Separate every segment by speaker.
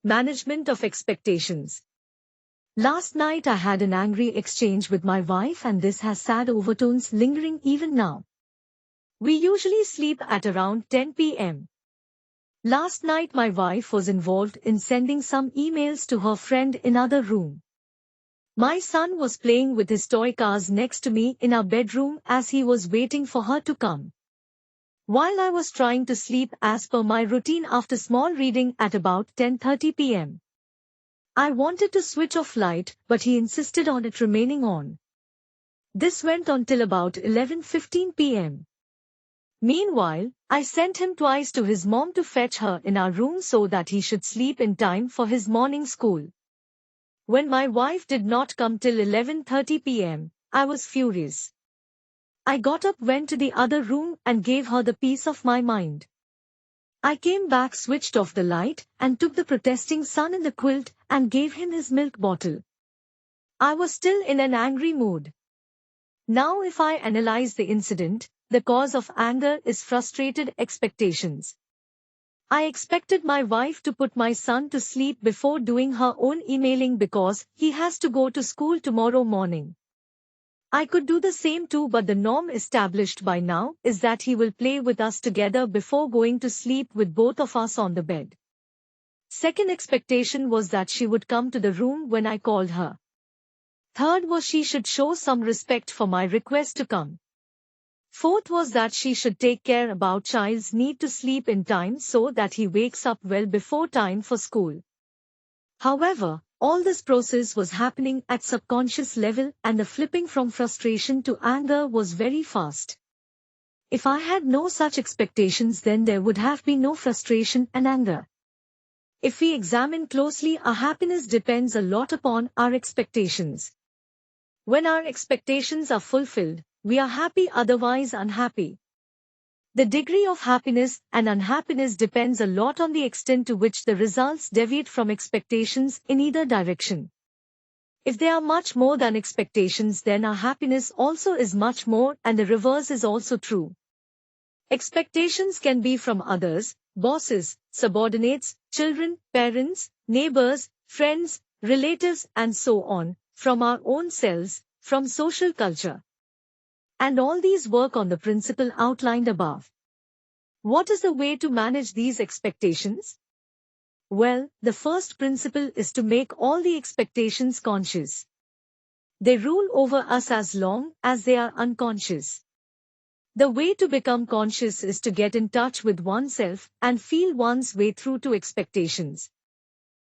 Speaker 1: Management of expectations. Last night I had an angry exchange with my wife, and this has sad overtones lingering even now. We usually sleep at around 10 p.m. Last night my wife was involved in sending some emails to her friend in another room. My son was playing with his toy cars next to me in our bedroom as he was waiting for her to come. While I was trying to sleep as per my routine after small reading at about 10:30 p.m. I wanted to switch off light, but he insisted on it remaining on. This went on till about 11:15 p.m. Meanwhile, I sent him twice to his mom to fetch her in our room so that he should sleep in time for his morning school. When my wife did not come till 11:30 p.m., I was furious. I got up, went to the other room and gave her the peace of my mind. I came back, switched off the light, and took the protesting son in the quilt and gave him his milk bottle. I was still in an angry mood. Now if I analyze the incident, the cause of anger is frustrated expectations. I expected my wife to put my son to sleep before doing her own emailing because he has to go to school tomorrow morning. I could do the same too, but the norm established by now is that he will play with us together before going to sleep with both of us on the bed. Second expectation was that she would come to the room when I called her. Third was she should show some respect for my request to come. Fourth was that she should take care about child's need to sleep in time so that he wakes up well before time for school. However, all this process was happening at subconscious level, and the flipping from frustration to anger was very fast. If I had no such expectations, then there would have been no frustration and anger. If we examine closely, our happiness depends a lot upon our expectations. When our expectations are fulfilled, we are happy, otherwise unhappy. The degree of happiness and unhappiness depends a lot on the extent to which the results deviate from expectations in either direction. If they are much more than expectations, then our happiness also is much more, and the reverse is also true. Expectations can be from others, bosses, subordinates, children, parents, neighbors, friends, relatives, and so on, from our own selves, from social culture. And all these work on the principle outlined above. What is the way to manage these expectations? Well, the first principle is to make all the expectations conscious. They rule over us as long as they are unconscious. The way to become conscious is to get in touch with oneself and feel one's way through to expectations.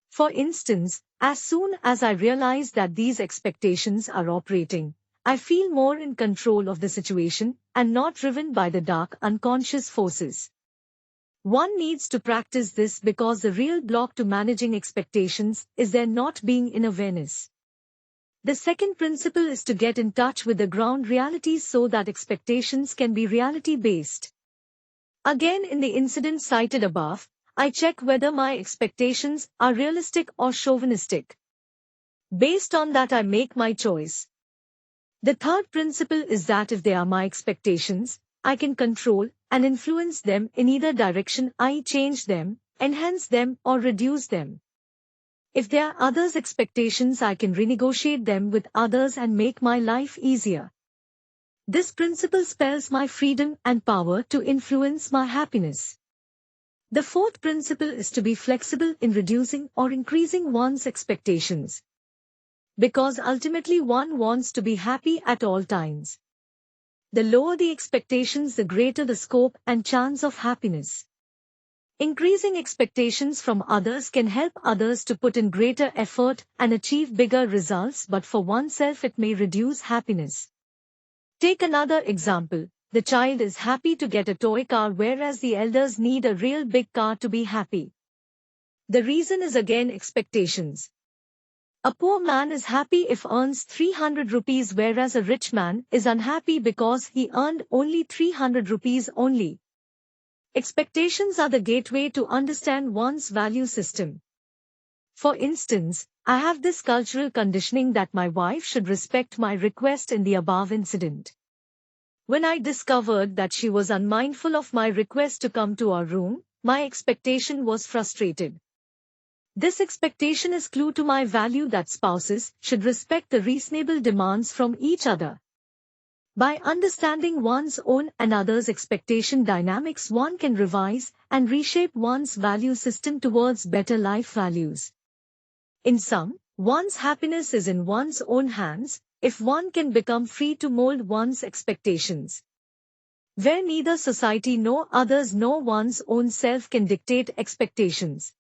Speaker 1: For instance, as soon as I realize that these expectations are operating, I feel more in control of the situation and not driven by the dark unconscious forces. One needs to practice this because the real block to managing expectations is their not being in awareness. The second principle is to get in touch with the ground realities so that expectations can be reality-based. Again, in the incident cited above, I check whether my expectations are realistic or chauvinistic. Based on that, I make my choice. The third principle is that if they are my expectations, I can control and influence them in either direction, i.e. change them, enhance them, or reduce them. If they are others' expectations, I can renegotiate them with others and make my life easier. This principle spells my freedom and power to influence my happiness. The fourth principle is to be flexible in reducing or increasing one's expectations. Because ultimately one wants to be happy at all times. The lower the expectations, the greater the scope and chance of happiness. Increasing expectations from others can help others to put in greater effort and achieve bigger results, but for oneself it may reduce happiness. Take another example. The child is happy to get a toy car, whereas the elders need a real big car to be happy. The reason is again expectations. A poor man is happy if earns 300 rupees, whereas a rich man is unhappy because he earned only 300 rupees only. Expectations are the gateway to understand one's value system. For instance, I have this cultural conditioning that my wife should respect my request in the above incident. When I discovered that she was unmindful of my request to come to our room, my expectation was frustrated. This expectation is clue to my value that spouses should respect the reasonable demands from each other. By understanding one's own and others' expectation dynamics, one can revise and reshape one's value system towards better life values. In sum, one's happiness is in one's own hands if one can become free to mold one's expectations. Where neither society nor others nor one's own self can dictate expectations.